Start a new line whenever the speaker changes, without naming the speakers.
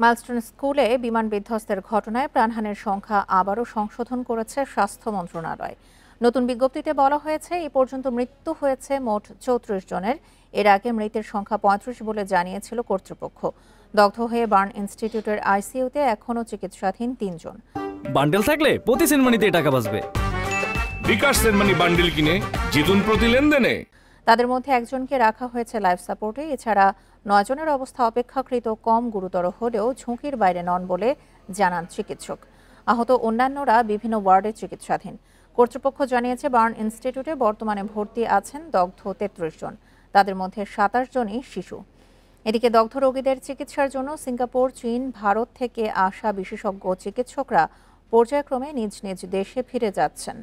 Milestone স্কুলে বিমান বিধ্বস্তের ঘটনায় প্রাণহানির সংখ্যা আবারও সংশোধন করেছে স্বাস্থ্য মন্ত্রণালয়। নতুন বিজ্ঞপ্তিতে বলা হয়েছে, এ পর্যন্ত মৃত্যু হয়েছে মোট ৩৪ জনের। এর আগে মৃতের সংখ্যা ৩৫ বলে জানিয়েছিল কর্তৃপক্ষ। দগ্ধ হয়ে বার্ন ইনস্টিটিউটের আইসিইউতে এখনও চিকিৎসাধীন ৩ জন।
বান্ডেল থাকলে প্রতি সেনমানিতে টাকা বাঁচবে।
বিকাশ সেনমানি বান্ডেল কিনে জিতুন প্রতি লেনদেনে।
তাদের মধ্যে একজনকে রাখা হয়েছে লাইফ সাপোর্টে। এছাড়া ৯ জনের অবস্থা অপেক্ষাকৃত কম গুরুতর হলেও ঝুঁকির বাইরে নন বলে জানান চিকিৎসক। আহত অন্যান্যরা বিভিন্ন ওয়ার্ডে চিকিৎসাধীন। কর্তৃপক্ষ জানিয়েছে, বার্ন ইনস্টিটিউটে বর্তমানে ভর্তি আছেন দগ্ধ ৩৩ জন। তাদের মধ্যে ২৭ জনই শিশু। এদিকে দগ্ধ রোগীদের চিকিৎসার জন্য সিঙ্গাপুর, চীন, ভারত থেকে আসা বিশেষজ্ঞ চিকিৎসকরা পর্যায়ক্রমে নিজ নিজ দেশে ফিরে যাচ্ছেন।